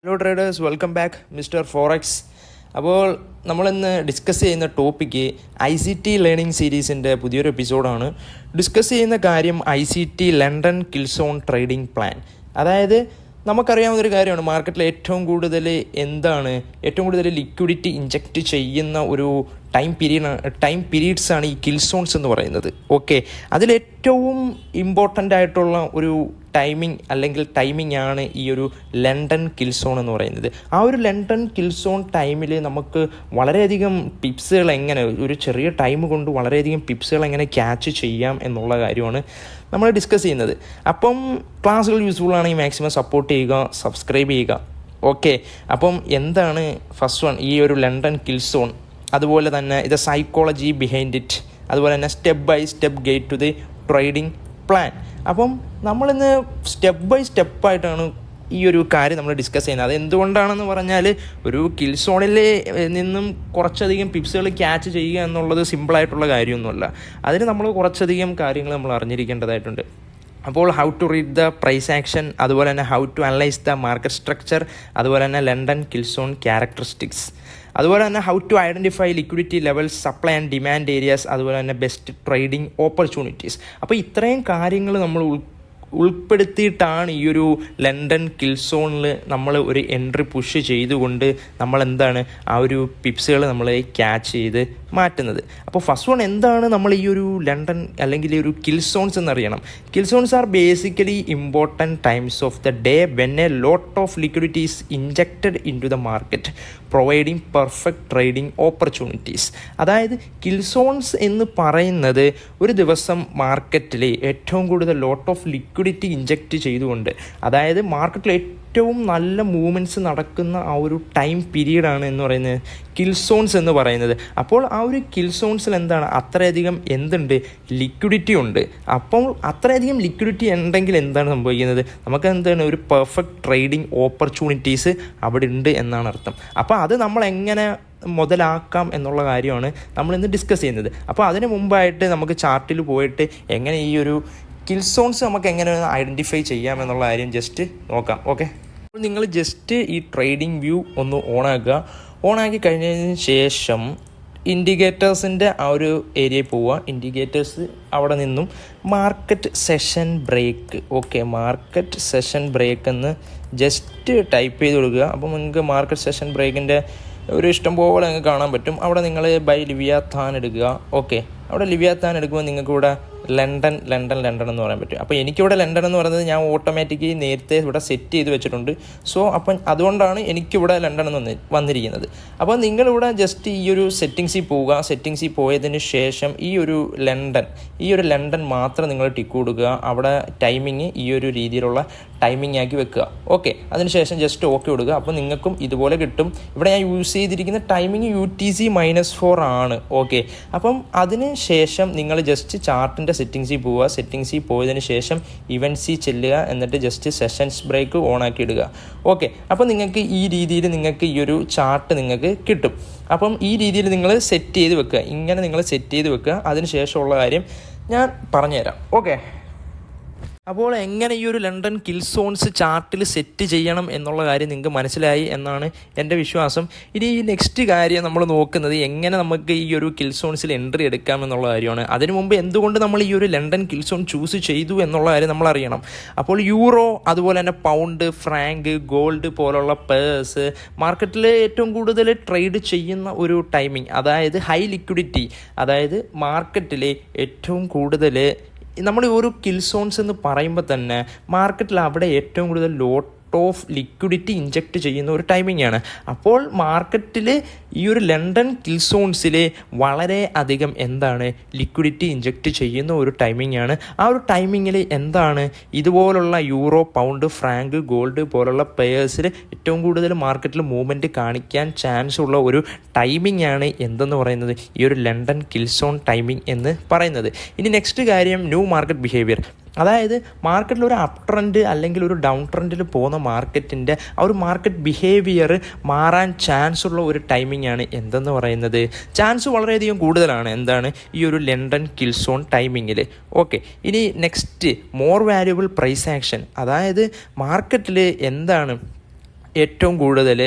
Hello traders, welcome back mister forex. അപ്പോൾ നമ്മളിന്ന് discuss ചെയ്യുന്ന ടോപ്പിക്ക് ICT ലേണിംഗ് സീരീസിൻ്റെ പുതിയൊരു എപ്പിസോഡാണ്. ഡിസ്കസ് ചെയ്യുന്ന കാര്യം ICT London kill zone trading plan. അതായത് നമുക്കറിയാവുന്നൊരു കാര്യമാണ്, മാർക്കറ്റിൽ ഏറ്റവും കൂടുതൽ ലിക്വിഡിറ്റി ഇഞ്ചക്റ്റ് ചെയ്യുന്ന ഒരു ടൈം പീരീഡ്സാണ് ഈ കിൽസോൺസ് എന്ന് പറയുന്നത്. ഓക്കെ, അതിലേറ്റവും ഇമ്പോർട്ടൻ്റ് ആയിട്ടുള്ള ഒരു ടൈമിംഗ് ആണ് ഈ ഒരു ലണ്ടൻ കിൽസോൺ എന്ന് പറയുന്നത്. ആ ഒരു ലണ്ടൻ കിൽസോൺ ടൈമിൽ നമുക്ക് വളരെയധികം ടിപ്സുകൾ ഒരു ചെറിയ ടൈം കൊണ്ട് വളരെയധികം ടിപ്സുകൾ എങ്ങനെ ക്യാച്ച് ചെയ്യാം എന്നുള്ള കാര്യമാണ് നമ്മൾ ഡിസ്കസ് ചെയ്യുന്നത്. അപ്പം ക്ലാസ്സുകൾ യൂസ്ഫുൾ ആണെങ്കിൽ മാക്സിമം സപ്പോർട്ട് ചെയ്യുക, സബ്സ്ക്രൈബ് ചെയ്യുക. ഓക്കെ, അപ്പം എന്താണ് ഫസ്റ്റ് വൺ, ഈ ഒരു ലണ്ടൻ കിൽസോൺ, അതുപോലെ തന്നെ ഇത് സൈക്കോളജി ബിഹൈൻഡ് ഇറ്റ്, അതുപോലെ തന്നെ step by step guide to the trading plan. അപ്പം നമ്മളിന്ന് സ്റ്റെപ്പ് ബൈ സ്റ്റെപ്പായിട്ടാണ് ഈ ഒരു കാര്യം നമ്മൾ ഡിസ്കസ് ചെയ്യുന്നത്. അത് എന്തുകൊണ്ടാണെന്ന് പറഞ്ഞാൽ, ഒരു കിൽസോണിൽ നിന്നും കുറച്ചധികം ടിപ്സുകൾ ക്യാച്ച് ചെയ്യുക എന്നുള്ളത് സിമ്പിളായിട്ടുള്ള കാര്യമൊന്നുമല്ല. അതിന് നമ്മൾ കുറച്ചധികം കാര്യങ്ങൾ നമ്മൾ അറിഞ്ഞിരിക്കേണ്ടതായിട്ടുണ്ട്. അപ്പോൾ how to read the price action, അതുപോലെ തന്നെ how to analyse the market structure, അതുപോലെ തന്നെ ലണ്ടൻ കിൽസോൺ ക്യാരക്ടറിസ്റ്റിക്സ്, അതുപോലെ തന്നെ how to identify liquidity levels, supply and demand areas, അതുപോലെ തന്നെ ബെസ്റ്റ് ട്രേഡിംഗ് ഓപ്പർച്യൂണിറ്റീസ്. അപ്പോൾ ഇത്രയും കാര്യങ്ങൾ നമ്മൾ ഉൾപ്പെടുത്തിയിട്ടാണ് ഈ ഒരു ലണ്ടൻ കിൽസോണിൽ നമ്മൾ ഒരു എൻട്രി പുഷ് ചെയ്തുകൊണ്ട് നമ്മൾ ആ ഒരു ടിപ്സുകൾ നമ്മൾ ക്യാച്ച് ചെയ്ത് മാറ്റുന്നത്. അപ്പോൾ ഫസ്റ്റ് വൺ എന്താണ് നമ്മൾ ഈ ഒരു ലണ്ടൻ അല്ലെങ്കിൽ ഈ ഒരു കിൽസോൺസ് എന്നറിയണം. Kill zones are basically important times of the day when a lot of liquidity is injected into the market providing perfect trading opportunities. അതായത് കിൽസോൺസ് എന്ന് പറയുന്നത് ഒരു ദിവസം മാർക്കറ്റിൽ ഏറ്റവും കൂടുതൽ ലോട്ട് ഓഫ് ലിക്വിഡിറ്റി ഇഞ്ചക്റ്റ് ചെയ്തുകൊണ്ട്, അതായത് മാർക്കറ്റിൽ ഏറ്റവും നല്ല മൂവ്മെൻറ്റ്സ് നടക്കുന്ന ആ ഒരു ടൈം പീരീഡാണ് എന്ന് പറയുന്നത് കിൽസോൺസ് എന്ന് പറയുന്നത്. അപ്പോൾ ആ ഒരു കിൽസോൺസിൽ അത്രയധികം ലിക്വിഡിറ്റി ഉണ്ട്. അപ്പോൾ അത്രയധികം ലിക്വിഡിറ്റി ഉണ്ടെങ്കിൽ എന്താണ് സംഭവിക്കുന്നത്, നമുക്ക് ഒരു പെർഫെക്റ്റ് ട്രേഡിംഗ് ഓപ്പർച്യൂണിറ്റീസ് അവിടെ ഉണ്ട് എന്നാണ് അർത്ഥം. അപ്പോൾ അത് നമ്മൾ എങ്ങനെ മുതലാക്കാം എന്നുള്ള കാര്യമാണ് നമ്മളിന്ന് ഡിസ്കസ് ചെയ്യുന്നത്. അപ്പോൾ അതിന് മുമ്പായിട്ട് നമുക്ക് ചാർട്ടിൽ പോയിട്ട് എങ്ങനെ ഈ ഒരു കിൽസോൺസ് നമുക്ക് എങ്ങനെ ഐഡൻറ്റിഫൈ ചെയ്യാം എന്നുള്ള കാര്യം ജസ്റ്റ് നോക്കാം. ഓക്കെ, അപ്പോൾ നിങ്ങൾ ജസ്റ്റ് ഈ ട്രേഡിംഗ് വ്യൂ ഒന്ന് ഓണാക്കി കഴിഞ്ഞതിന് ശേഷം ഇൻഡിക്കേറ്റേഴ്സിൻ്റെ ആ ഒരു ഏരിയയിൽ പോവുക. ഇൻഡിക്കേറ്റേഴ്സ് അവിടെ നിന്നും market session break, okay, market session break എന്ന് ജസ്റ്റ് ടൈപ്പ് ചെയ്ത് കൊടുക്കുക. അപ്പോൾ നിങ്ങൾക്ക് മാർക്കറ്റ് സെഷൻ ബ്രേക്കിൻ്റെ ഒരു ഇഷ്ടം പോലെ നിങ്ങൾക്ക് കാണാൻ പറ്റും. അവിടെ നിങ്ങൾ ബൈ ലിവിയാഥാൻ എടുക്കുക. ഓക്കെ, അവിടെ ലിവിയാഥാൻ എടുക്കുമ്പോൾ നിങ്ങൾക്ക് ഇവിടെ ലണ്ടൻ എന്ന് പറയാൻ പറ്റും. അപ്പോൾ എനിക്കിവിടെ ലണ്ടൻ എന്ന് പറയുന്നത് ഞാൻ ഓട്ടോമാറ്റിക്കലി നേരത്തെ ഇവിടെ സെറ്റ് ചെയ്ത് വെച്ചിട്ടുണ്ട്. സോ അപ്പം അതുകൊണ്ടാണ് എനിക്കിവിടെ ലണ്ടൻ എന്ന് വന്നിരിക്കുന്നത്. അപ്പോൾ നിങ്ങളിവിടെ ജസ്റ്റ് ഈ ഒരു സെറ്റിങ്സിൽ പോവുക. സെറ്റിങ്സിൽ പോയതിന് ശേഷം ഈ ഒരു ലണ്ടൻ മാത്രം നിങ്ങൾ ടിക്ക് കൊടുക്കുക. അവിടെ ടൈമിങ് ഈ ഒരു രീതിയിലുള്ള ടൈമിംഗ് ആക്കി വെക്കുക. ഓക്കെ, അതിനുശേഷം ജസ്റ്റ് ഓക്കെ കൊടുക്കുക. അപ്പോൾ നിങ്ങൾക്കും ഇതുപോലെ കിട്ടും. ഇവിടെ ഞാൻ യൂസ് ചെയ്തിരിക്കുന്ന ടൈമിംഗ് UTC -4 ആണ്. ഓക്കെ, അപ്പം അതിന് ശേഷം നിങ്ങൾ ജസ്റ്റ് ചാർട്ടിൻ്റെ സെറ്റിങ്സിൽ പോവുക. സെറ്റിങ്സിൽ പോയതിന് ശേഷം ഇവൻറ്റ്സിൽ ചെല്ലുക. എന്നിട്ട് ജസ്റ്റ് സെഷൻസ് ബ്രേക്ക് ഓണാക്കി ഇടുക. ഓക്കെ, അപ്പോൾ നിങ്ങൾക്ക് ഈ രീതിയിൽ ഈ ഒരു ചാർട്ട് നിങ്ങൾക്ക് കിട്ടും. അപ്പം ഈ രീതിയിൽ നിങ്ങൾ സെറ്റ് ചെയ്ത് വെക്കുക. ഇങ്ങനെ നിങ്ങൾ സെറ്റ് ചെയ്ത് വെക്കുക. അതിന് ശേഷമുള്ള കാര്യം ഞാൻ പറഞ്ഞുതരാം. ഓക്കെ, അപ്പോൾ എങ്ങനെ ഈ ഒരു ലണ്ടൻ കിൽസോൺസ് ചാർട്ടിൽ സെറ്റ് ചെയ്യണം എന്നുള്ള കാര്യം നിങ്ങൾക്ക് മനസ്സിലായി എന്നാണ് എൻ്റെ വിശ്വാസം. ഇനി ഈ നെക്സ്റ്റ് കാര്യം നമ്മൾ നോക്കുന്നത് എങ്ങനെ നമുക്ക് ഈ ഒരു കിൽസോൺസിൽ എൻട്രി എടുക്കാം എന്നുള്ള കാര്യമാണ്. അതിനു മുമ്പ് എന്തുകൊണ്ട് നമ്മൾ ഈ ഒരു ലണ്ടൻ കിൽസോൺ ചൂസ് ചെയ്തു എന്നുള്ള കാര്യം നമ്മൾ അറിയണം. അപ്പോൾ യൂറോ, അതുപോലെ തന്നെ പൗണ്ട്, ഫ്രാങ്ക്, ഗോൾഡ് പോലുള്ള പേഴ്സ് മാർക്കറ്റിൽ ഏറ്റവും കൂടുതൽ ട്രേഡ് ചെയ്യുന്ന ഒരു ടൈമിംഗ്, അതായത് ഹൈ ലിക്വിഡിറ്റി, അതായത് മാർക്കറ്റിൽ ഏറ്റവും കൂടുതൽ നമ്മൾ ഒരു കിൽസോൺസ് എന്ന് പറയുമ്പോൾ തന്നെ മാർക്കറ്റിൽ അവിടെ ഏറ്റവും കൂടുതൽ ലോട്ട് ഓഫ് ലിക്വിഡിറ്റി ഇഞ്ചക്റ്റ് ചെയ്യുന്ന ഒരു ടൈമിംഗ് ആണ്. അപ്പോൾ മാർക്കറ്റിൽ ഈ ഒരു ലണ്ടൻ കിൽസോൺസിൽ വളരെ അധികം ലിക്വിഡിറ്റി ഇഞ്ചക്റ്റ് ചെയ്യുന്ന ഒരു ടൈമിംഗ് ആണ്. ആ ഒരു ടൈമിങ്ങിൽ ഇതുപോലുള്ള യൂറോ, പൗണ്ട്, ഫ്രാങ്ക്, ഗോൾഡ് പോലുള്ള പെയേഴ്സിൽ ഏറ്റവും കൂടുതൽ മാർക്കറ്റിൽ മൂവ്മെൻറ്റ് കാണിക്കാൻ ചാൻസ് ഉള്ള ഒരു ടൈമിംഗ് ആണ് എന്തെന്ന് പറയുന്നത് ഈ ഒരു ലണ്ടൻ കിൽസോൺ ടൈമിംഗ് എന്ന് പറയുന്നത്. ഇനി നെക്സ്റ്റ് കാര്യം ന്യൂ മാർക്കറ്റ് ബിഹേവിയർ. അതായത് മാർക്കറ്റിൽ ഒരു അപ്പ് ട്രെൻഡ് അല്ലെങ്കിൽ ഒരു ഡൗൺ ട്രെൻഡിൽ പോകുന്ന മാർക്കറ്റിൻ്റെ ആ ഒരു മാർക്കറ്റ് ബിഹേവിയർ മാറാൻ ചാൻസ് ഉള്ള ഒരു ടൈമിംഗ് ആണ് എന്തെന്ന് പറയുന്നത്. ചാൻസ് വളരെയധികം കൂടുതലാണ് ഈ ഒരു ലണ്ടൻ കിൽസോൺ ടൈമിങ്ങിൽ. ഓക്കെ, ഇനി next more valuable price action. അതായത് മാർക്കറ്റിൽ ഏറ്റവും കൂടുതൽ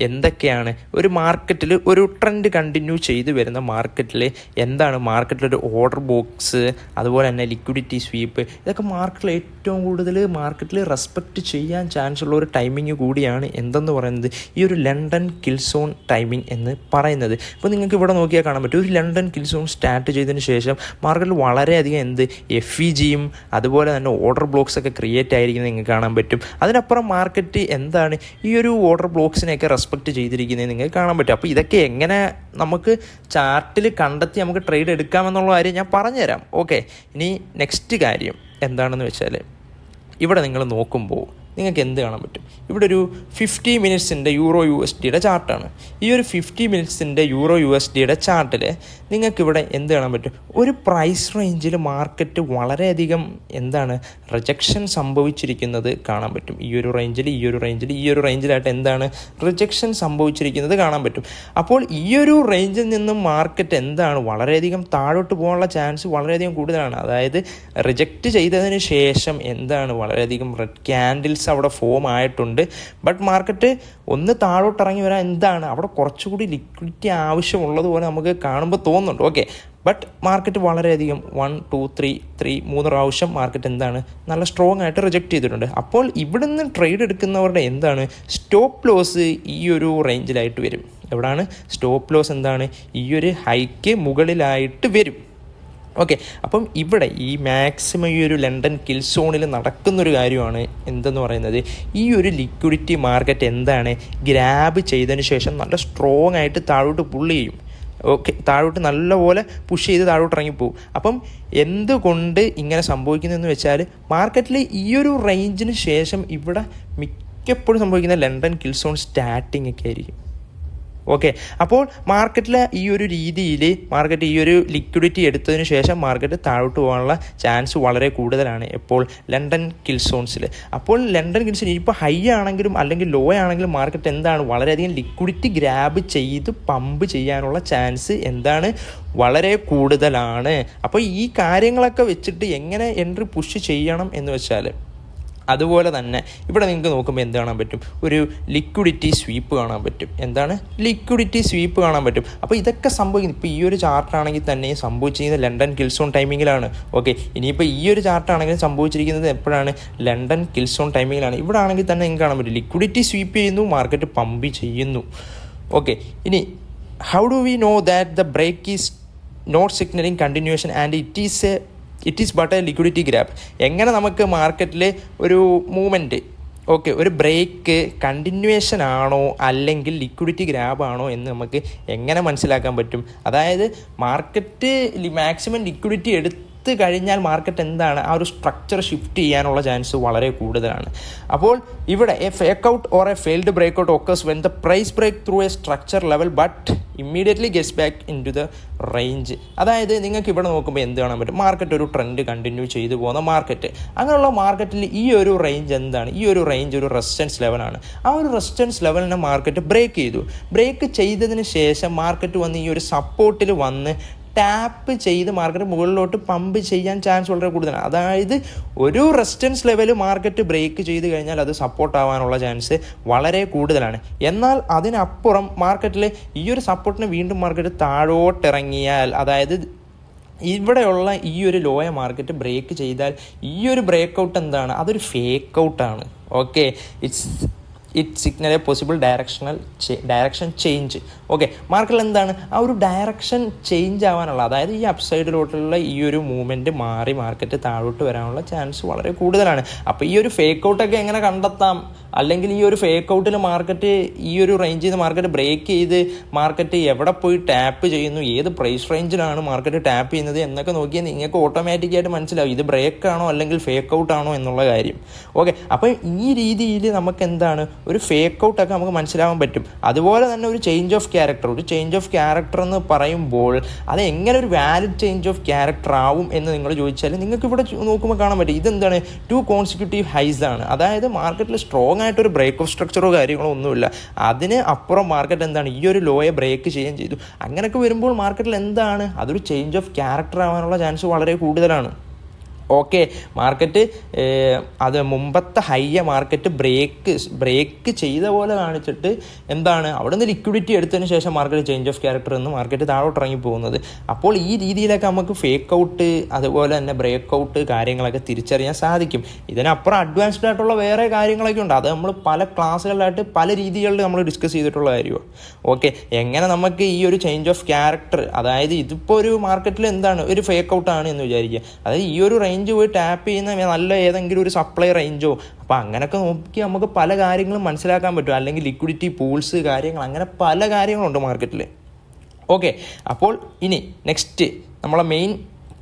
എന്തൊക്കെയാണ് ഒരു മാർക്കറ്റിൽ ഒരു ട്രെൻഡ് കണ്ടിന്യൂ ചെയ്ത് വരുന്ന മാർക്കറ്റിൽ എന്താണ് മാർക്കറ്റിലൊരു ഓർഡർ ബോക്സ്, അതുപോലെ തന്നെ ലിക്വിഡിറ്റി സ്വീപ്പ്, ഇതൊക്കെ മാർക്കറ്റിൽ ഏറ്റവും കൂടുതൽ മാർക്കറ്റിൽ റെസ്പെക്റ്റ് ചെയ്യാൻ ചാൻസ് ഉള്ള ഒരു ടൈമിങ് കൂടിയാണ് എന്തെന്ന് പറയുന്നത് ഈ ഒരു ലണ്ടൻ കിൽസോൺ ടൈമിംഗ് എന്ന് പറയുന്നത്. ഇപ്പോൾ നിങ്ങൾക്ക് ഇവിടെ നോക്കിയാൽ കാണാൻ പറ്റും, ഒരു ലണ്ടൻ കിൽസോൺ സ്റ്റാർട്ട് ചെയ്തതിന് ശേഷം മാർക്കറ്റിൽ വളരെയധികം FEGയും അതുപോലെ തന്നെ ഓർഡർ ബ്ലോക്സ് ഒക്കെ ക്രിയേറ്റ് ആയിരിക്കുന്നത് നിങ്ങൾക്ക് കാണാൻ പറ്റും. അതിനപ്പുറം മാർക്കറ്റ് എന്താണ് ഈ ഒരു ഓർഡർ ബ്ലോക്സിനെയൊക്കെ റെസ്പെക്റ്റ് ചെയ്തിരിക്കുന്നത് നിങ്ങൾക്ക് കാണാൻ പറ്റും. അപ്പോൾ ഇതൊക്കെ എങ്ങനെ നമുക്ക് ചാർട്ടിൽ കണ്ടെത്തി നമുക്ക് ട്രേഡ് എടുക്കാമെന്നുള്ള കാര്യം ഞാൻ പറഞ്ഞുതരാം. ഓക്കെ, ഇനി നെക്സ്റ്റ് കാര്യം എന്താണെന്ന് വെച്ചാൽ ഇവിടെ നിങ്ങൾ നോക്കുമ്പോൾ നിങ്ങൾക്ക് എന്ത് കാണാൻ പറ്റും, ഇവിടെ ഒരു 50 മിനിറ്റ്സിൻ്റെ EUR/USDയുടെ ചാർട്ടാണ്. ഈ ഒരു 50 മിനിറ്റ്സിൻ്റെ EUR/USDയുടെ ചാർട്ടിൽ നിങ്ങൾക്കിവിടെ എന്ത് കാണാൻ പറ്റും, ഒരു പ്രൈസ് റേഞ്ചിൽ മാർക്കറ്റ് വളരെയധികം റിജക്ഷൻ സംഭവിച്ചിരിക്കുന്നത് കാണാൻ പറ്റും. ഈ ഒരു റേഞ്ചിലായിട്ട് എന്താണ് റിജക്ഷൻ സംഭവിച്ചിരിക്കുന്നത് കാണാൻ പറ്റും. അപ്പോൾ ഈ ഒരു റേഞ്ചിൽ നിന്നും മാർക്കറ്റ് വളരെയധികം താഴോട്ട് പോകാനുള്ള ചാൻസ് വളരെയധികം കൂടുതലാണ്. അതായത് റിജക്റ്റ് ചെയ്തതിന് ശേഷം വളരെയധികം റെഡ് ക്യാൻഡിൽസ് അവിടെ ഫോം ആയിട്ടുണ്ട്. ബട്ട് മാർക്കറ്റ് ഒന്ന് താഴോട്ട് ഇറങ്ങി വരാൻ അവിടെ കുറച്ചുകൂടി ലിക്വിഡിറ്റി ആവശ്യമുള്ളതുപോലെ നമുക്ക് കാണുമ്പോൾ തോന്നുന്നുണ്ട്. ഓക്കെ, ബട്ട് മാർക്കറ്റ് വളരെയധികം 1 2 3 പ്രാവശ്യം മാർക്കറ്റ് നല്ല സ്ട്രോങ് ആയിട്ട് റിജക്റ്റ് ചെയ്തിട്ടുണ്ട്. അപ്പോൾ ഇവിടെ നിന്ന് ട്രേഡ് എടുക്കുന്നവരുടെ സ്റ്റോപ്പ് ലോസ് ഈ ഒരു റേഞ്ചിലായിട്ട് വരും. എവിടെയാണ് സ്റ്റോപ്പ് ലോസ് ഈ ഒരു ഹൈക്ക് മുകളിലായിട്ട് വരും. ഓക്കെ, അപ്പം ഇവിടെ ഈ മാക്സിമം ഈ ഒരു ലണ്ടൻ കിൽസോണിൽ നടക്കുന്നൊരു കാര്യമാണ് എന്തെന്ന് പറയുന്നത്, ഈ ഒരു ലിക്വിഡിറ്റി മാർക്കറ്റ് ഗ്രാബ് ചെയ്തതിന് ശേഷം നല്ല സ്ട്രോങ് ആയിട്ട് താഴോട്ട് പുള്ള് ചെയ്യും. ഓക്കെ, താഴോട്ട് നല്ലപോലെ പുഷ് ചെയ്ത് താഴോട്ട് ഇറങ്ങിപ്പോവും. അപ്പം എന്തുകൊണ്ട് ഇങ്ങനെ സംഭവിക്കുന്നതെന്ന് വെച്ചാൽ മാർക്കറ്റിൽ ഈ ഒരു റേഞ്ചിന് ശേഷം ഇവിടെ മിക്കപ്പോഴും സംഭവിക്കുന്ന ലണ്ടൻ കിൽസോൺ സ്റ്റാർട്ടിങ് ഒക്കെ ആയിരിക്കും. ഓക്കെ, അപ്പോൾ മാർക്കറ്റിൽ ഈ ഒരു രീതിയിൽ മാർക്കറ്റ് ഈ ഒരു ലിക്വിഡിറ്റി എടുത്തതിന് ശേഷം മാർക്കറ്റ് താഴോട്ട് പോകാനുള്ള ചാൻസ് വളരെ കൂടുതലാണ് എപ്പോൾ ലണ്ടൻ കിൽസോൺസിൽ. അപ്പോൾ ലണ്ടൻ കിൽസോൺ ഇപ്പോൾ ഹൈ ആണെങ്കിലും അല്ലെങ്കിൽ ലോ ആണെങ്കിലും മാർക്കറ്റ് വളരെയധികം ലിക്വിഡിറ്റി ഗ്രാബ് ചെയ്ത് പമ്പ് ചെയ്യാനുള്ള ചാൻസ് വളരെ കൂടുതലാണ്. അപ്പോൾ ഈ കാര്യങ്ങളൊക്കെ വെച്ചിട്ട് എങ്ങനെ എൻട്രി പുഷ് ചെയ്യണം എന്ന് വെച്ചാൽ അതുപോലെ തന്നെ ഇവിടെ നിങ്ങൾക്ക് നോക്കുമ്പോൾ എന്ത് കാണാൻ പറ്റും, ഒരു ലിക്വിഡിറ്റി സ്വീപ്പ് കാണാൻ പറ്റും. ലിക്വിഡിറ്റി സ്വീപ്പ് കാണാൻ പറ്റും. അപ്പോൾ ഇതൊക്കെ സംഭവിക്കുന്നത് ഇപ്പോൾ ഈ ഒരു ചാർട്ടാണെങ്കിൽ തന്നെ സംഭവിച്ചിരിക്കുന്നത് ലണ്ടൻ കിൽസോൺ ടൈമിങ്ങിലാണ്. ഓക്കെ, ഇനിയിപ്പോൾ ഈ ഒരു ചാർട്ടാണെങ്കിലും സംഭവിച്ചിരിക്കുന്നത് എപ്പോഴാണ്, ലണ്ടൻ കിൽസോൺ ടൈമിങ്ങിലാണ്. ഇവിടെ ആണെങ്കിൽ തന്നെ നിങ്ങൾക്ക് കാണാൻ പറ്റും ലിക്വിഡിറ്റി സ്വീപ്പ് ചെയ്യുന്നു, മാർക്കറ്റ് പമ്പ് ചെയ്യുന്നു. ഓക്കെ, ഇനി how do we know that the break is not signaling continuation and it is but a liquidity grab. എങ്ങനെ നമുക്ക് മാർക്കറ്റിൽ ഒരു മൂവ്മെൻറ്റ്, ഓക്കെ, ഒരു ബ്രേക്ക് കണ്ടിന്യൂവേഷൻ ആണോ അല്ലെങ്കിൽ ലിക്വിഡിറ്റി ഗ്രാബ് ആണോ എന്ന് നമുക്ക് എങ്ങനെ മനസ്സിലാക്കാൻ പറ്റും? അതായത് മാർക്കറ്റ് മാക്സിമം ലിക്വിഡിറ്റി കഴിഞ്ഞാൽ മാർക്കറ്റ് ആ ഒരു സ്ട്രക്ചർ ഷിഫ്റ്റ് ചെയ്യാനുള്ള ചാൻസ് വളരെ കൂടുതലാണ്. അപ്പോൾ ഇവിടെ a fake out or a failed break out occurs when the price break through a structure level but immediately gets back into the range. അതായത് നിങ്ങൾക്ക് ഇവിടെ നോക്കുമ്പോൾ എന്ത് കാണാൻ പറ്റും, മാർക്കറ്റ് ഒരു ട്രെൻഡ് കണ്ടിന്യൂ ചെയ്തു പോകുന്ന മാർക്കറ്റ്. അങ്ങനെയുള്ള മാർക്കറ്റിൽ ഈ ഒരു റേഞ്ച് ഈ ഒരു റേഞ്ച് ഒരു റെസിസ്റ്റൻസ് ലെവലാണ്. ആ ഒരു റെസിസ്റ്റൻസ് ലെവലിനെ മാർക്കറ്റ് ബ്രേക്ക് ചെയ്തതിന് ശേഷം മാർക്കറ്റ് വന്ന് ഈ ഒരു സപ്പോർട്ടിൽ വന്ന് ടാപ്പ് ചെയ്ത് മാർക്കറ്റ് മുകളിലോട്ട് പമ്പ് ചെയ്യാൻ ചാൻസ് വളരെ കൂടുതലാണ്. അതായത് ഒരു റെസിസ്റ്റൻസ് ലെവൽ മാർക്കറ്റ് ബ്രേക്ക് ചെയ്ത് കഴിഞ്ഞാൽ അത് സപ്പോർട്ട് ആവാനുള്ള ചാൻസ് വളരെ കൂടുതലാണ്. എന്നാൽ അതിനപ്പുറം മാർക്കറ്റിൽ ഈ ഒരു സപ്പോർട്ടിന് വീണ്ടും മാർക്കറ്റ് താഴോട്ടിറങ്ങിയാൽ, അതായത് ഇവിടെയുള്ള ഈ ഒരു ലോയ മാർക്കറ്റ് ബ്രേക്ക് ചെയ്താൽ ഈ ഒരു ബ്രേക്ക് ഔട്ട് അതൊരു ഫേക്ക് ഔട്ടാണ്. Okay, it signal a possible direction change. Okay, മാർക്കറ്റിൽ ആ ഒരു ഡയറക്ഷൻ ചേഞ്ച് ആവാനുള്ള, അതായത് ഈ അപ്സൈഡിലോട്ടുള്ള ഈ ഒരു മൂവ്മെൻറ്റ് മാറി മാർക്കറ്റ് താഴോട്ട് വരാനുള്ള ചാൻസ് വളരെ കൂടുതലാണ്. അപ്പോൾ ഈ ഒരു ഫേക്ക് ഔട്ടൊക്കെ എങ്ങനെ കണ്ടെത്താം, അല്ലെങ്കിൽ ഈ ഒരു ഫേക്ക് ഔട്ടിൽ മാർക്കറ്റ് ഈ ഒരു റേഞ്ചിൽ നിന്ന് മാർക്കറ്റ് ബ്രേക്ക് ചെയ്ത് മാർക്കറ്റ് എവിടെ പോയി ടാപ്പ് ചെയ്യുന്നു, ഏത് പ്രൈസ് റേഞ്ചിലാണ് മാർക്കറ്റ് ടാപ്പ് ചെയ്യുന്നത് എന്നൊക്കെ നോക്കിയാൽ നിങ്ങൾക്ക് ഓട്ടോമാറ്റിക്കായിട്ട് മനസ്സിലാവും ഇത് ബ്രേക്ക് ആണോ അല്ലെങ്കിൽ ഫേക്ക് ഔട്ട് ആണോ എന്നുള്ള കാര്യം. ഓക്കെ, അപ്പോൾ ഈ രീതിയിൽ നമുക്ക് ഒരു ഫേക്ക് ഔട്ടൊക്കെ നമുക്ക് മനസ്സിലാവാൻ പറ്റും. അതുപോലെ തന്നെ ഒരു ചേഞ്ച് ഓഫ് ക്യാരക്ടർ എന്ന് പറയുമ്പോൾ അത് എങ്ങനെ ഒരു വാലിഡ് ചേഞ്ച് ഓഫ് ക്യാരക്ടർ ആവും എന്ന് നിങ്ങൾ ചോദിച്ചാൽ നിങ്ങൾക്ക് ഇവിടെ നോക്കുമ്പോൾ കാണാൻ പറ്റും ഇതെന്താണ് 2 കോൺസിക്യൂട്ടീവ് ഹൈസ് ആണ്. അതായത് മാർക്കറ്റിൽ സ്ട്രോങ് ആയിട്ടൊരു ബ്രേക്ക് ഓഫ് സ്ട്രക്ചറോ കാര്യങ്ങളോ ഒന്നുമില്ല. അതിന് അപ്പുറം മാർക്കറ്റ് ഈ ഒരു ലോയെ ബ്രേക്ക് ചെയ്യുകയും ചെയ്തു. അങ്ങനെയൊക്കെ വരുമ്പോൾ മാർക്കറ്റിൽ അതൊരു ചേഞ്ച് ഓഫ് ക്യാരക്ടർ ആവാനുള്ള ചാൻസ് വളരെ കൂടുതലാണ്. ഓക്കെ, മാർക്കറ്റ് അത് മുമ്പത്തെ ഹൈയ മാർക്കറ്റ് ബ്രേക്ക് ചെയ്ത പോലെ കാണിച്ചിട്ട് എന്താണ് അവിടെ നിന്ന് ലിക്വിഡിറ്റി എടുത്തതിന് ശേഷം മാർക്കറ്റ് ചേഞ്ച് ഓഫ് ക്യാരക്ടർ എന്ന് മാർക്കറ്റ് താഴോട്ട് ഇറങ്ങി പോകുന്നത്. അപ്പോൾ ഈ രീതിയിലൊക്കെ നമുക്ക് ഫേക്ക് ഔട്ട് അതുപോലെ തന്നെ ബ്രേക്ക് ഔട്ട് കാര്യങ്ങളൊക്കെ തിരിച്ചറിയാൻ സാധിക്കും. ഇതിനപ്പുറം അഡ്വാൻസ്ഡ് ആയിട്ടുള്ള വേറെ കാര്യങ്ങളൊക്കെ ഉണ്ട്. അത് നമ്മൾ പല ക്ലാസ്സുകളിലായിട്ട് പല രീതികളിൽ നമ്മൾ ഡിസ്കസ് ചെയ്തിട്ടുള്ള കാര്യമാണ്. ഓക്കെ, എങ്ങനെ നമുക്ക് ഈ ഒരു ചേഞ്ച് ഓഫ് ക്യാരക്ടർ, അതായത് ഇതിപ്പോൾ ഒരു മാർക്കറ്റിൽ എന്താണ് ഒരു ഫേക്ക് ഔട്ടാണ് എന്ന് വിചാരിക്കുക, അതായത് ഈ ഒരു റേഞ്ച് പോയി ടാപ്പ് ചെയ്യുന്ന നല്ല ഏതെങ്കിലും ഒരു സപ്ലൈ റേഞ്ചോ, അപ്പോൾ അങ്ങനെയൊക്കെ നോക്കി നമുക്ക് പല കാര്യങ്ങളും മനസ്സിലാക്കാൻ പറ്റും. അല്ലെങ്കിൽ ലിക്വിഡിറ്റി പൂൾസ് കാര്യങ്ങൾ, അങ്ങനെ പല കാര്യങ്ങളുണ്ട് മാർക്കറ്റിൽ. ഓക്കെ, അപ്പോൾ ഇനി നെക്സ്റ്റ് നമ്മളെ മെയിൻ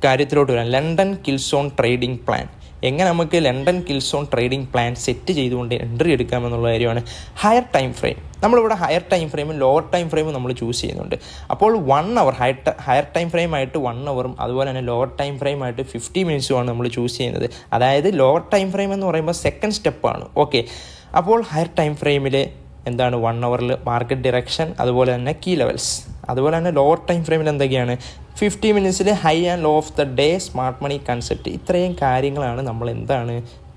കാര്യത്തിലോട്ട് വരാം. London kill zone trading plan. എങ്ങനെ നമുക്ക് London kill zone trading plan set ചെയ്തുകൊണ്ട് എൻട്രി എടുക്കാമെന്നുള്ള കാര്യമാണ്. ഹയർ ടൈം ഫ്രെയിം, നമ്മളിവിടെ ഹയർ ടൈം ഫ്രെയിമും ലോവർ ടൈം ഫ്രെയിമും നമ്മൾ ചൂസ് ചെയ്യുന്നുണ്ട്. അപ്പോൾ 1 അവർ ഹയർ ടൈം ഫ്രെയിം ആയിട്ട് 1 അവറും അതുപോലെ തന്നെ ലോവർ ടൈം ഫ്രെയിം ആയിട്ട് 50 മിനിറ്റ്സുമാണ് നമ്മൾ ചൂസ് ചെയ്യുന്നത്. അതായത് ലോവർ ടൈം ഫ്രെയിം എന്ന് പറയുമ്പോൾ സെക്കൻഡ് സ്റ്റെപ്പാണ്. ഓക്കെ, അപ്പോൾ ഹയർ ടൈം ഫ്രെയിമിൽ എന്താണ് 1 അവറിൽ മാർക്കറ്റ് ഡിറക്ഷൻ, അതുപോലെ തന്നെ കീ ലെവൽസ്. അതുപോലെ തന്നെ ലോവർ ടൈം ഫ്രെയിമിൽ എന്തൊക്കെയാണ് 50 മിനിറ്റ്സിൽ high and low of the day, smart money concept. ഇത്രയും കാര്യങ്ങളാണ് നമ്മൾ എന്താണ്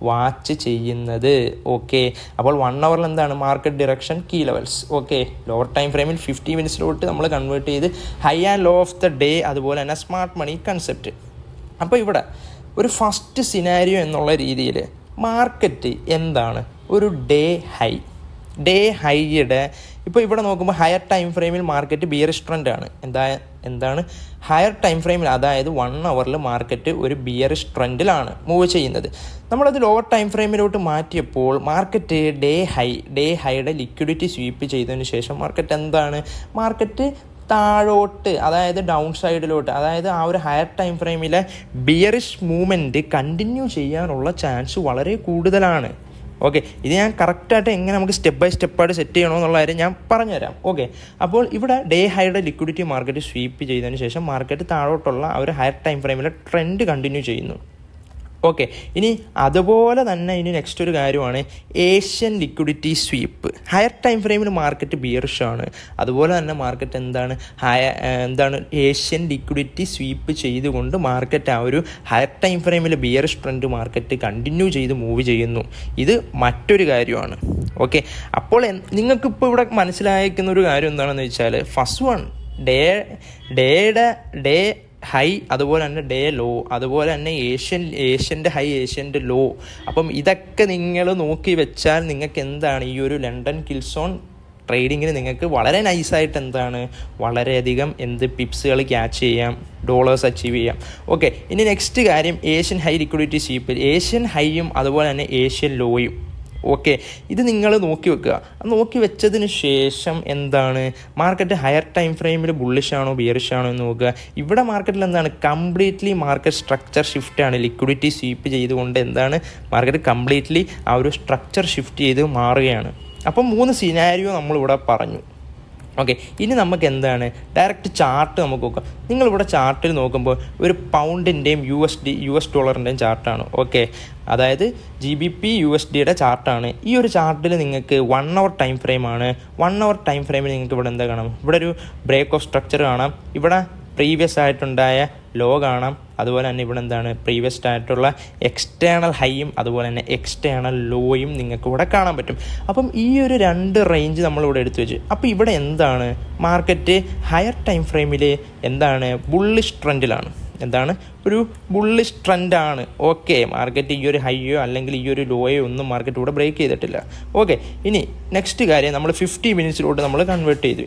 വാച്ച് ചെയ്യുന്നത്. ഓക്കെ, അപ്പോൾ 1 അവറിൽ എന്താണ് market direction, key levels. Okay, lower time ഫ്രെയിമിൽ 50 മിനിറ്റ്സിലോട്ട് നമ്മൾ കൺവേർട്ട് ചെയ്ത് high and low of the day, അതുപോലെ തന്നെ സ്മാർട്ട് മണി കൺസെപ്റ്റ്. അപ്പോൾ ഇവിടെ ഒരു ഫസ്റ്റ് സിനാരിയോ എന്നുള്ള രീതിയിൽ മാർക്കറ്റ് എന്താണ് ഒരു ഡേ ഹൈയുടെ ഇപ്പോൾ ഇവിടെ നോക്കുമ്പോൾ ഹയർ ടൈം ഫ്രെയിമിൽ മാർക്കറ്റ് ബിയറിഷ് ട്രെൻഡ് ആണ്. എന്താണ് ഹയർ ടൈം ഫ്രെയിമിൽ, അതായത് 1 അവറിൽ മാർക്കറ്റ് ഒരു ബിയറിഷ് ട്രെൻഡിലാണ് മൂവ് ചെയ്യുന്നത്. നമ്മളത് ലോവർ ടൈം ഫ്രെയിമിലോട്ട് മാറ്റിയപ്പോൾ മാർക്കറ്റ് ഡേ ഹൈയുടെ ലിക്വിഡിറ്റി സ്വീപ്പ് ചെയ്തതിന് ശേഷം മാർക്കറ്റ് താഴോട്ട്, അതായത് ഡൗൺ സൈഡിലോട്ട്, അതായത് ആ ഒരു ഹയർ ടൈം ഫ്രെയിമിലെ ബിയറിഷ് മൂവ്മെൻറ്റ് കണ്ടിന്യൂ ചെയ്യാനുള്ള ചാൻസ് വളരെ കൂടുതലാണ്. ഓക്കെ, ഇത് ഞാൻ കറക്റ്റായിട്ട് എങ്ങനെ നമുക്ക് സ്റ്റെപ്പ് ബൈ സ്റ്റെപ്പായിട്ട് സെറ്റ് ചെയ്യണമെന്നുള്ള കാര്യം ഞാൻ പറഞ്ഞുതരാം. ഓക്കെ, അപ്പോൾ ഇവിടെ ഡേ ഹൈയുടെ ലിക്വിഡിറ്റി മാർക്കറ്റ് സ്വീപ്പ് ചെയ്തതിന് ശേഷം മാർക്കറ്റ് താഴോട്ടുള്ള ആ ഒരു ഹയർ ടൈം ഫ്രെയിമിലെ ട്രെൻഡ് കണ്ടിന്യൂ ചെയ്യുന്നു. ഓക്കെ, ഇനി അതുപോലെ തന്നെ ഇനി നെക്സ്റ്റ് ഒരു കാര്യമാണ് Asian liquidity sweep. Higher time ഫ്രെയിമിൽ മാർക്കറ്റ് ബിയറിഷാണ്, അതുപോലെ തന്നെ മാർക്കറ്റ് എന്താണ് ഏഷ്യൻ ലിക്വിഡിറ്റി സ്വീപ്പ് ചെയ്തുകൊണ്ട് മാർക്കറ്റ് ആ ഒരു ഹയർ ടൈം ഫ്രെയിമിൽ ബിയറിഷ് ട്രെൻഡ് മാർക്കറ്റ് കണ്ടിന്യൂ ചെയ്ത് മൂവ് ചെയ്യുന്നു. ഇത് മറ്റൊരു കാര്യമാണ്. ഓക്കെ, അപ്പോൾ നിങ്ങൾക്കിപ്പോൾ ഇവിടെ മനസ്സിലായിരിക്കുന്ന ഒരു കാര്യം എന്താണെന്ന് വെച്ചാൽ, ഫസ്റ്റ് വൺ ഡേ ഹൈ, അതുപോലെ തന്നെ ഡേ ലോ, അതുപോലെ തന്നെ ഏഷ്യൻ്റെ ഹൈ, ഏഷ്യൻ്റെ ലോ. അപ്പം ഇതൊക്കെ നിങ്ങൾ നോക്കി വെച്ചാൽ നിങ്ങൾക്ക് എന്താണ് ഈ ഒരു ലണ്ടൻ കിൽസോൺ ട്രേഡിങ്ങിന് നിങ്ങൾക്ക് വളരെ നൈസായിട്ട് വളരെയധികം പിപ്സുകൾ ക്യാച്ച് ചെയ്യാം, ഡോളേഴ്സ് അച്ചീവ് ചെയ്യാം. ഓക്കെ, ഇനി നെക്സ്റ്റ് കാര്യം Asian high liquidity sweep. Asian ഹൈയും അതുപോലെ തന്നെ ഏഷ്യൻ ലോയും. ഓക്കെ, ഇത് നിങ്ങൾ നോക്കി വെക്കുക. നോക്കി വെച്ചതിന് ശേഷം മാർക്കറ്റ് ഹയർ ടൈം ഫ്രെയിമിൽ ബുള്ളിഷാണോ ബിയറിഷാണോ എന്ന് നോക്കുക. ഇവിടെ മാർക്കറ്റിൽ കംപ്ലീറ്റ്ലി മാർക്കറ്റ് സ്ട്രക്ചർ ഷിഫ്റ്റാണ്. ലിക്വിഡിറ്റി സ്വീപ്പ് ചെയ്തുകൊണ്ട് മാർക്കറ്റ് കംപ്ലീറ്റ്ലി ആ ഒരു സ്ട്രക്ചർ ഷിഫ്റ്റ് ചെയ്ത് മാറുകയാണ്. അപ്പം 3 സിനാരിയോ നമ്മളിവിടെ പറഞ്ഞു. ഓക്കെ, ഇനി നമുക്ക് ഡയറക്റ്റ് ചാർട്ട് നമുക്ക് നോക്കാം. നിങ്ങളിവിടെ ചാർട്ടിൽ നോക്കുമ്പോൾ ഒരു പൗണ്ടിൻ്റെയും US ഡോളറിൻ്റെയും ചാർട്ടാണ്. ഓക്കെ, അതായത് GBP USDയുടെ ചാർട്ടാണ്. ഈ ഒരു ചാർട്ടിൽ നിങ്ങൾക്ക് 1 അവർ ടൈം ഫ്രെയിമാണ്. 1 അവർ ടൈം ഫ്രെയിമിൽ നിങ്ങൾക്ക് ഇവിടെ കാണാം, ഇവിടെ ഒരു ബ്രേക്ക് ഓഫ് സ്ട്രക്ചർ കാണാം, ഇവിടെ പ്രീവിയസ് ആയിട്ടുണ്ടായ ലോ കാണാം, അതുപോലെ തന്നെ ഇവിടെ പ്രീവിയസ് ആയിട്ടുള്ള എക്സ്റ്റേണൽ ഹൈയും അതുപോലെ തന്നെ എക്സ്റ്റേണൽ ലോയും നിങ്ങൾക്ക് ഇവിടെ കാണാൻ പറ്റും. അപ്പം ഈ ഒരു 2 റേഞ്ച് നമ്മളിവിടെ എടുത്തു വെച്ച്. അപ്പോൾ ഇവിടെ മാർക്കറ്റ് ഹയർ ടൈം ഫ്രെയിമിൽ ബുള്ളിഷ് ട്രെൻഡിലാണ്. ഒരു ബുള്ളിഷ് ട്രെൻഡാണ്. ഓക്കെ, മാർക്കറ്റ് ഈ ഒരു ഹൈയോ അല്ലെങ്കിൽ ഈ ഒരു ലോയോ ഒന്നും മാർക്കറ്റ് ഇവിടെ ബ്രേക്ക് ചെയ്തിട്ടില്ല. ഓക്കെ, ഇനി നെക്സ്റ്റ് കാര്യം നമ്മൾ 50 മിനിറ്റ്സിലോട്ട് നമ്മൾ കൺവേർട്ട് ചെയ്തു.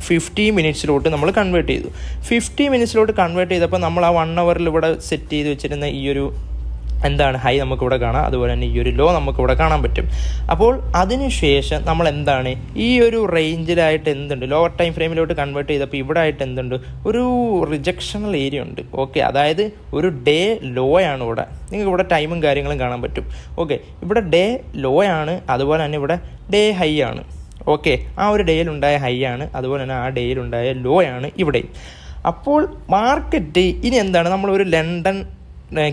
50 മിനിറ്റ്സിലോട്ട് നമ്മൾ കൺവേർട്ട് ചെയ്തു. 50 മിനിറ്റ്സിലോട്ട് കൺവേർട്ട് ചെയ്തപ്പോൾ നമ്മൾ ആ 1 അവറിൽ ഇവിടെ സെറ്റ് ചെയ്ത് വെച്ചിരുന്ന ഈ ഒരു ഹൈ നമുക്കിവിടെ കാണാം, അതുപോലെ തന്നെ ഈ ഒരു ലോ നമുക്കിവിടെ കാണാൻ പറ്റും. അപ്പോൾ അതിനുശേഷം നമ്മൾ ഈ ഒരു റേഞ്ചിലായിട്ട് ലോവർ ടൈം ഫ്രെയിമിലോട്ട് കൺവേർട്ട് ചെയ്തപ്പോൾ ഇവിടെ ആയിട്ട് ഒരു റിജക്ഷണൽ ഏരിയ ഉണ്ട്. ഓക്കെ, അതായത് ഒരു ഡേ ലോ ആണ് ഇവിടെ. നിങ്ങൾക്ക് ഇവിടെ ടൈമും കാര്യങ്ങളും കാണാൻ പറ്റും. ഓക്കെ, ഇവിടെ ഡേ ലോ ആണ്, അതുപോലെ തന്നെ ഇവിടെ ഡേ ഹൈ ആണ്. ഓക്കെ, ആ ഒരു ഡേയിലുണ്ടായ ഹൈ ആണ്, അതുപോലെ തന്നെ ആ ഡേയിലുണ്ടായ ലോ ആണ് ഇവിടെയും. അപ്പോൾ മാർക്കറ്റ് ഇനി നമ്മളൊരു ലണ്ടൻ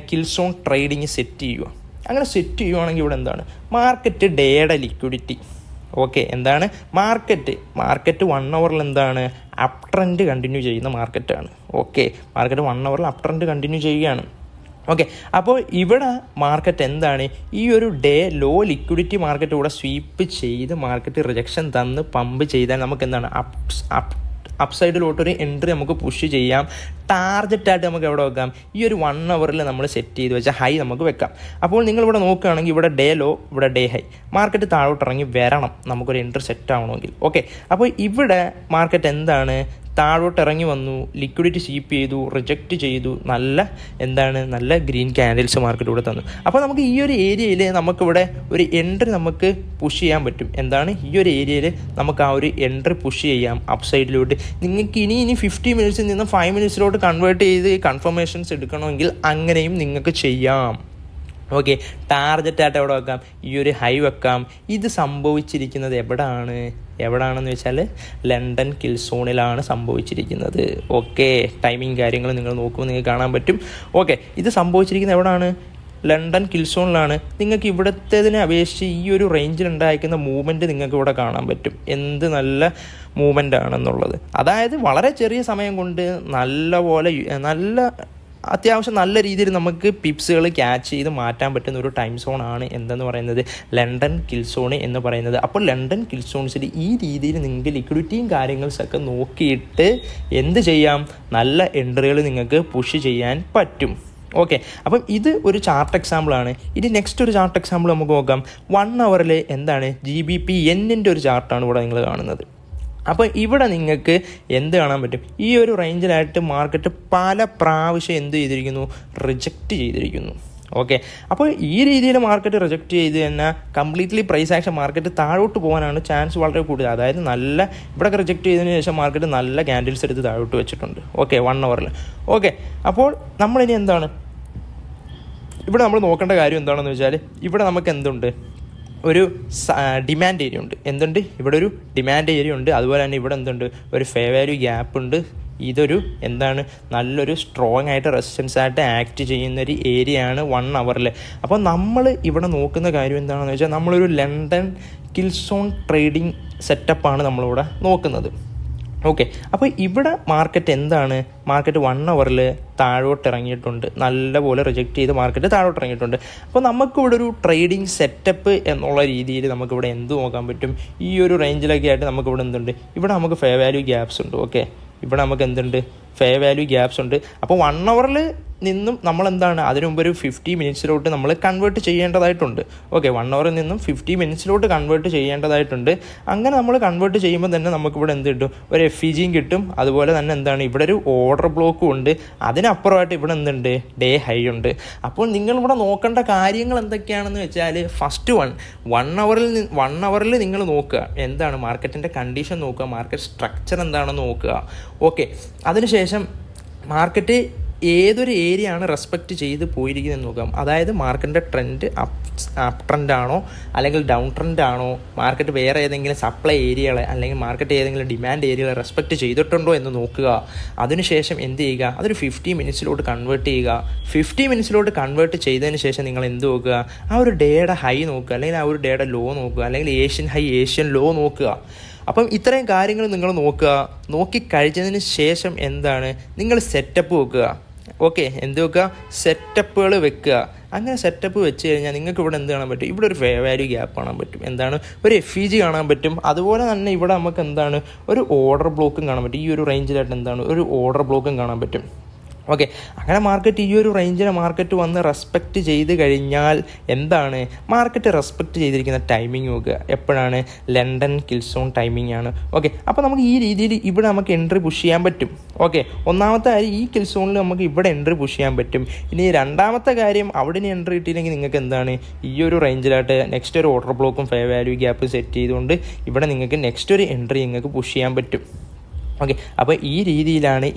കിൽസോൺ ട്രേഡിങ് സെറ്റ് ചെയ്യുക. അങ്ങനെ സെറ്റ് ചെയ്യുവാണെങ്കിൽ ഇവിടെ മാർക്കറ്റ് ഡേയുടെ ലിക്വിഡിറ്റി. ഓക്കെ, മാർക്കറ്റ് 1 അവറിൽ അപ് ട്രെൻഡ് കണ്ടിന്യൂ ചെയ്യുന്ന മാർക്കറ്റാണ്. ഓക്കെ, മാർക്കറ്റ് 1 അവറിൽ അപ് ട്രെൻഡ് കണ്ടിന്യൂ ചെയ്യുകയാണ്. ഓക്കെ, അപ്പോൾ ഇവിടെ മാർക്കറ്റ് എന്താണ്, ഈ ഒരു ഡേ ലോ ലിക്വിഡിറ്റി മാർക്കറ്റ് ഇവിടെ സ്വീപ്പ് ചെയ്ത് മാർക്കറ്റ് റിജക്ഷൻ തന്ന് പമ്പ് ചെയ്താൽ നമുക്ക് എന്താണ് അപ്സൈഡിലോട്ടൊരു എൻട്രി നമുക്ക് പുഷ് ചെയ്യാം. ടാർഗറ്റായിട്ട് നമുക്ക് എവിടെ വെക്കാം, ഈ ഒരു 1 അവറിൽ നമ്മൾ സെറ്റ് ചെയ്ത് വെച്ച ഹൈ നമുക്ക് വെക്കാം. അപ്പോൾ നിങ്ങളിവിടെ നോക്കുകയാണെങ്കിൽ ഇവിടെ ഡേ ലോ, ഇവിടെ ഡേ ഹൈ, മാർക്കറ്റ് താഴോട്ട് ഇറങ്ങി വരണം നമുക്കൊരു എൻട്രി സെറ്റ് ആവണമെങ്കിൽ. ഓക്കെ, അപ്പോൾ ഇവിടെ മാർക്കറ്റ് എന്താണ്, താഴോട്ട് ഇറങ്ങി വന്നു, ലിക്വിഡിറ്റി സ്വീപ്പ് ചെയ്തു, റിജക്റ്റ് ചെയ്തു, നല്ല ഗ്രീൻ ക്യാൻഡിൽസ് മാർക്കറ്റ് ഇവിടെ തന്നു. അപ്പോൾ നമുക്ക് ഈ ഒരു ഏരിയയിൽ നമുക്കിവിടെ ഒരു എൻട്രി നമുക്ക് പുഷ് ചെയ്യാൻ പറ്റും. എന്താണ്, ഈ ഒരു ഏരിയയിൽ നമുക്ക് ആ ഒരു എൻട്രി പുഷ് ചെയ്യാം അപ്സൈഡിലോട്ട്. നിങ്ങൾക്ക് ഇനി 50 മിനിറ്റ്സിൽ നിന്ന് 5 മിനിറ്റ്സിലോട്ട് കൺവേർട്ട് ചെയ്ത് കൺഫർമേഷൻസ് എടുക്കണമെങ്കിൽ അങ്ങനെയും നിങ്ങൾക്ക് ചെയ്യാം. ഓക്കെ, ടാർഗറ്റായിട്ട് എവിടെ വെക്കാം, ഈ ഒരു ഹൈ വെക്കാം. ഇത് സംഭവിച്ചിരിക്കുന്നത് എവിടാണെന്ന് വെച്ചാൽ ലണ്ടൻ കിൽസോണിലാണ് സംഭവിച്ചിരിക്കുന്നത്. ഓക്കെ, ടൈമിങ് കാര്യങ്ങൾ നിങ്ങൾ നോക്കുമ്പോൾ നിങ്ങൾക്ക് കാണാൻ പറ്റും. ഓക്കെ, ഇത് സംഭവിച്ചിരിക്കുന്നത് എവിടെയാണ്, ലണ്ടൻ കിൽസോണിലാണ്. നിങ്ങൾക്ക് ഇവിടത്തേതിനെ അപേക്ഷിച്ച് ഈ ഒരു റേഞ്ചിൽ ഉണ്ടായിരിക്കുന്ന മൂവ്മെൻറ്റ് നിങ്ങൾക്ക് ഇവിടെ കാണാൻ പറ്റും. എന്ത് നല്ല മൂവ്മെൻ്റ് ആണെന്നുള്ളത്. അതായത് വളരെ ചെറിയ സമയം കൊണ്ട് അത്യാവശ്യം നല്ല രീതിയിൽ നമുക്ക് പിപ്സുകൾ ക്യാച്ച് ചെയ്ത് മാറ്റാൻ പറ്റുന്ന ഒരു ടൈം സോണാണ് എന്തെന്ന് പറയുന്നത്, ലണ്ടൻ കിൽസോൺ എന്ന് പറയുന്നത്. അപ്പോൾ ലണ്ടൻ കിൽസോൺസിൽ ഈ രീതിയിൽ നിങ്ങൾക്ക് ലിക്വിഡിറ്റിയും കാര്യങ്ങളൊക്കെ നോക്കിയിട്ട് എന്ത് ചെയ്യാം, നല്ല എൻട്രികൾ നിങ്ങൾക്ക് പുഷ് ചെയ്യാൻ പറ്റും. ഓക്കെ, അപ്പം ഇത് ഒരു ചാർട്ട് എക്സാമ്പിളാണ്. ഇനി നെക്സ്റ്റ് ഒരു ചാർട്ട് എക്സാമ്പിൾ നമുക്ക് നോക്കാം. 1 അവറിൽ എന്താണ്, GBP യെന്നിൻ്റെ ഒരു ചാർട്ടാണ് ഇവിടെ നിങ്ങൾ കാണുന്നത്. അപ്പോൾ ഇവിടെ നിങ്ങൾക്ക് എന്ത് കാണാൻ പറ്റും, ഈ ഒരു റേഞ്ചിലായിട്ട് മാർക്കറ്റ് പല പ്രാവശ്യം എന്ത് ചെയ്തിരിക്കുന്നു, റിജക്റ്റ് ചെയ്തിരിക്കുന്നു. ഓക്കെ, അപ്പോൾ ഈ രീതിയിൽ മാർക്കറ്റ് റിജക്റ്റ് ചെയ്ത് തന്നെ കംപ്ലീറ്റ്ലി പ്രൈസ് ആക്ഷൻ മാർക്കറ്റ് താഴോട്ട് പോകാനാണ് ചാൻസ് വളരെ കൂടുതൽ. അതായത് ഇവിടെ റിജക്റ്റ് ചെയ്തതിന് ശേഷം മാർക്കറ്റ് നല്ല ക്യാൻഡിൽസ് എടുത്ത് താഴോട്ട് വെച്ചിട്ടുണ്ട്. ഓക്കെ, 1 അവറിൽ. ഓക്കെ, അപ്പോൾ നമ്മളിനി എന്താണ് ഇവിടെ നമ്മൾ നോക്കേണ്ട കാര്യം എന്താണെന്ന് വെച്ചാൽ, ഇവിടെ നമുക്ക് എന്തുണ്ട്, ഒരു ഡിമാൻഡ് ഏരിയ ഉണ്ട്. ഇവിടെ ഒരു ഡിമാൻഡ് ഏരിയ ഉണ്ട്. അതുപോലെ തന്നെ ഇവിടെ എന്തുണ്ട്, ഒരു ഫെയർ വാല്യൂ ഗ്യാപ്പ് ഉണ്ട്. ഇതൊരു നല്ലൊരു സ്ട്രോങ് ആയിട്ട് റെസിസ്റ്റൻസ് ആയിട്ട് ആക്ട് ചെയ്യുന്നൊരു ഏരിയയാണ് 1 അവറിൽ. അപ്പോൾ നമ്മൾ ഇവിടെ നോക്കുന്ന കാര്യം എന്താണെന്ന് വെച്ചാൽ, നമ്മളൊരു ലണ്ടൻ കിൽസോൺ ട്രേഡിംഗ് സെറ്റപ്പാണ് നമ്മളിവിടെ നോക്കുന്നത്. ഓക്കെ, അപ്പോൾ ഇവിടെ മാർക്കറ്റ് 1 അവറിൽ താഴോട്ട് ഇറങ്ങിയിട്ടുണ്ട്, നല്ലപോലെ റിജക്റ്റ് ചെയ്ത് മാർക്കറ്റ് താഴോട്ട് ഇറങ്ങിയിട്ടുണ്ട്. അപ്പോൾ നമുക്കിവിടെ ഒരു ട്രേഡിംഗ് സെറ്റപ്പ് എന്നുള്ള രീതിയിൽ നമുക്കിവിടെ എന്ത് നോക്കാൻ പറ്റും, ഈ ഒരു റേഞ്ചിലൊക്കെ ആയിട്ട് നമുക്കിവിടെ ഇവിടെ നമുക്ക് ഫെയർ വാല്യൂ ഗ്യാപ്സ് ഉണ്ട്. ഓക്കെ, ഇവിടെ നമുക്ക് ഫെയർ വാല്യൂ ഗ്യാപ്സ് ഉണ്ട്. അപ്പോൾ 1 അവറിൽ നിന്നും അതിനു മുമ്പ് ഒരു 50 മിനിറ്റ്സിലോട്ട് നമ്മൾ കൺവേർട്ട് ചെയ്യേണ്ടതായിട്ടുണ്ട്. ഓക്കെ, 1 അവറിൽ നിന്നും 50 മിനിറ്റ്സിലോട്ട് കൺവേർട്ട് ചെയ്യേണ്ടതായിട്ടുണ്ട്. അങ്ങനെ നമ്മൾ കൺവേർട്ട് ചെയ്യുമ്പോൾ തന്നെ നമുക്കിവിടെ കിട്ടും, ഒരു FEGയും കിട്ടും. അതുപോലെ തന്നെ ഇവിടെ ഒരു ഓർഡർ ബ്ലോക്കും ഉണ്ട്. അതിനപ്പുറമായിട്ട് ഇവിടെ ഡേ ഹൈ ഉണ്ട്. അപ്പോൾ നിങ്ങളിവിടെ നോക്കേണ്ട കാര്യങ്ങൾ എന്തൊക്കെയാണെന്ന് വെച്ചാൽ, ഫസ്റ്റ് 1 അവറിൽ നിങ്ങൾ നോക്കുക, എന്താണ് മാർക്കറ്റിൻ്റെ കണ്ടീഷൻ നോക്കുക, മാർക്കറ്റ് സ്ട്രക്ചർ എന്താണെന്ന് നോക്കുക. ഓക്കെ, അതിനുശേഷം മാർക്കറ്റ് ഏതൊരു ഏരിയ ആണ് റെസ്പെക്റ്റ് ചെയ്ത് പോയിരിക്കുന്നതെന്ന് നോക്കാം. അതായത് മാർക്കറ്റിൻ്റെ ട്രെൻഡ് അപ്പ് ട്രെൻഡ് ആണോ അല്ലെങ്കിൽ ഡൗൺ ട്രെൻഡ് ആണോ, മാർക്കറ്റ് വേറെ ഏതെങ്കിലും സപ്ലൈ ഏരിയകളെ അല്ലെങ്കിൽ മാർക്കറ്റ് ഏതെങ്കിലും ഡിമാൻഡ് ഏരിയകളെ റെസ്പെക്റ്റ് ചെയ്തിട്ടുണ്ടോ എന്ന് നോക്കുക. അതിനുശേഷം എന്ത് ചെയ്യുക, അതൊരു 50 മിനിറ്റ്സിലോട്ട് കൺവേർട്ട് ചെയ്യുക. 50 മിനിറ്റ്സിലോട്ട് കൺവേർട്ട് ചെയ്തതിന് ശേഷം നിങ്ങൾ എന്ത് നോക്കുക, ആ ഒരു ഡേയുടെ ഹൈ നോക്കുക, അല്ലെങ്കിൽ ആ ഒരു ഡേയുടെ ലോ നോക്കുക, അല്ലെങ്കിൽ ഏഷ്യൻ ഹൈ ഏഷ്യൻ ലോ നോക്കുക. അപ്പം ഇത്രയും കാര്യങ്ങൾ നിങ്ങൾ നോക്കിക്കഴിഞ്ഞതിന് ശേഷം നിങ്ങൾ സെറ്റപ്പ് വെക്കുക. ഓക്കെ, എന്ത് വെക്കുക, സെറ്റപ്പുകൾ വെക്കുക. അങ്ങനെ സെറ്റപ്പ് വെച്ച് കഴിഞ്ഞാൽ നിങ്ങൾക്ക് ഇവിടെ എന്ത് കാണാൻ പറ്റും, ഇവിടെ ഒരു ഫെയർ വാല്യൂ ഗ്യാപ്പ് കാണാൻ പറ്റും, ഒരു FEG കാണാൻ പറ്റും. അതുപോലെ തന്നെ ഇവിടെ നമുക്ക് ഒരു ഓർഡർ ബ്ലോക്കും കാണാൻ പറ്റും. ഈ ഒരു റേഞ്ചിലായിട്ട് ഒരു ഓർഡർ ബ്ലോക്കും കാണാൻ പറ്റും. ഓക്കെ, അങ്ങനെ മാർക്കറ്റ് ഈ ഒരു റേഞ്ചിനെ മാർക്കറ്റ് വന്ന് റെസ്പെക്റ്റ് ചെയ്ത് കഴിഞ്ഞാൽ മാർക്കറ്റ് റെസ്പെക്റ്റ് ചെയ്തിരിക്കുന്ന ടൈമിംഗ് നോക്കുക. എപ്പോഴാണ്, ലണ്ടൻ കിൽസോൺ ടൈമിംഗ് ആണ്. ഓക്കെ, അപ്പോൾ നമുക്ക് ഈ രീതിയിൽ ഇവിടെ നമുക്ക് എൻട്രി പുഷ് ചെയ്യാൻ പറ്റും. ഓക്കെ, ഒന്നാമത്തെ കാര്യം ഈ കിൽസോണിൽ നമുക്ക് ഇവിടെ എൻട്രി പുഷ് ചെയ്യാൻ പറ്റും. ഇനി രണ്ടാമത്തെ കാര്യം, അവിടെ ഇനി എൻട്രി കിട്ടിയില്ലെങ്കിൽ നിങ്ങൾക്ക് ഈ ഒരു റേഞ്ചിലായിട്ട് നെക്സ്റ്റ് ഒരു ഓർഡർ ബ്ലോക്കും ഫെയർ വാല്യൂ ഗ്യാപ്പ് സെറ്റ് ചെയ്തുകൊണ്ട് ഇവിടെ നിങ്ങൾക്ക് നെക്സ്റ്റ് ഒരു എൻട്രി നിങ്ങൾക്ക് പുഷ് ചെയ്യാൻ പറ്റും. ഓക്കെ, അപ്പോൾ ഈ രീതിയിലാണ്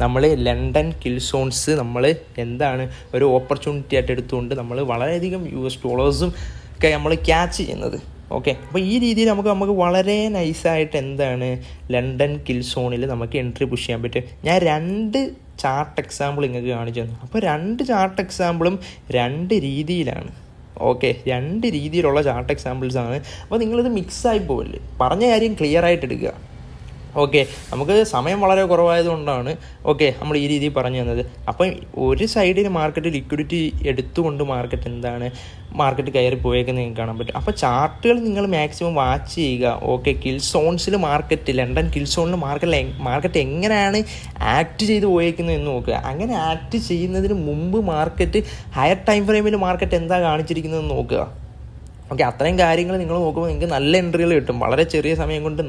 നമ്മൾ ലണ്ടൻ കിൽസോൺസ് ഒരു ഓപ്പർച്യൂണിറ്റി ആയിട്ട് എടുത്തുകൊണ്ട് നമ്മൾ വളരെയധികം $USസും ഒക്കെ നമ്മൾ ക്യാച്ച് ചെയ്യുന്നത്. ഓക്കെ, അപ്പോൾ ഈ രീതിയിൽ നമുക്ക് വളരെ നൈസായിട്ട് ലണ്ടൻ കിൽസോണിൽ നമുക്ക് എൻട്രി പുഷ് ചെയ്യാൻ പറ്റും. ഞാൻ 2 ചാർട്ട് എക്സാമ്പിൾ നിങ്ങൾക്ക് കാണിച്ചു തന്നു. അപ്പോൾ 2 ചാർട്ട് എക്സാമ്പിളും 2 രീതിയിലാണ്. ഓക്കെ, 2 രീതിയിലുള്ള ചാർട്ട് എക്സാമ്പിൾസാണ്. അപ്പോൾ നിങ്ങളിത് മിക്സായി പോവില്ലേ, പറഞ്ഞ കാര്യം ക്ലിയർ ആയിട്ട് എടുക്കുക. ഓക്കെ, നമുക്ക് സമയം വളരെ കുറവായതുകൊണ്ടാണ് നമ്മൾ ഈ രീതിയിൽ പറഞ്ഞു തന്നത്. അപ്പം ഒരു സൈഡിൽ മാർക്കറ്റ് ലിക്വിഡിറ്റി എടുത്തുകൊണ്ട് മാർക്കറ്റ് കയറി പോയേക്കുന്നത് നിങ്ങൾക്ക് കാണാൻ പറ്റും. അപ്പോൾ ചാർട്ടുകൾ നിങ്ങൾ മാക്സിമം വാച്ച് ചെയ്യുക. കിൽ സോൺസിൽ ലണ്ടൻ കിൽ സോണിൽ മാർക്കറ്റ് എങ്ങനെയാണ് ആക്ട് ചെയ്ത് പോയേക്കുന്നത് എന്ന് നോക്കുക. അങ്ങനെ ആക്ട് ചെയ്യുന്നതിന് മുമ്പ് മാർക്കറ്റ് ഹയർ ടൈം ഫ്രെയിമിൽ മാർക്കറ്റ് എന്താ കാണിച്ചിരിക്കുന്നതെന്ന് നോക്കുക. അത്രയും കാര്യങ്ങൾ നിങ്ങൾ നോക്കുമ്പോൾ നിങ്ങൾക്ക് നല്ല എൻട്രികൾ കിട്ടും. വളരെ ചെറിയ സമയം കൊണ്ട്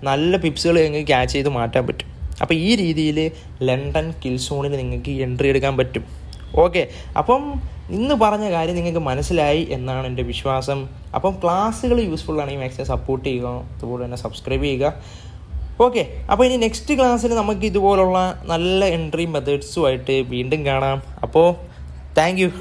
നല്ല പിപ്സുകൾ നിങ്ങൾക്ക് ക്യാച്ച് ചെയ്ത് മാറ്റാൻ പറ്റും. അപ്പോൾ ഈ രീതിയിൽ ലണ്ടൻ കിൽ സോണിൽ നിങ്ങൾക്ക് എൻട്രി എടുക്കാൻ പറ്റും. അപ്പം ഇന്ന് പറഞ്ഞ കാര്യം നിങ്ങൾക്ക് മനസ്സിലായി എന്നാണ് എൻ്റെ വിശ്വാസം. അപ്പം ക്ലാസ്സുകൾ യൂസ്ഫുൾ ആണെങ്കിൽ മാക്സിമം സപ്പോർട്ട് ചെയ്യുക, അതുപോലെ തന്നെ സബ്സ്ക്രൈബ് ചെയ്യുക. അപ്പോൾ ഇനി നെക്സ്റ്റ് ക്ലാസ്സിൽ നമുക്ക് ഇതുപോലുള്ള നല്ല എൻട്രി മെത്തേഡ്സുമായിട്ട് വീണ്ടും കാണാം. അപ്പോൾ താങ്ക് യു.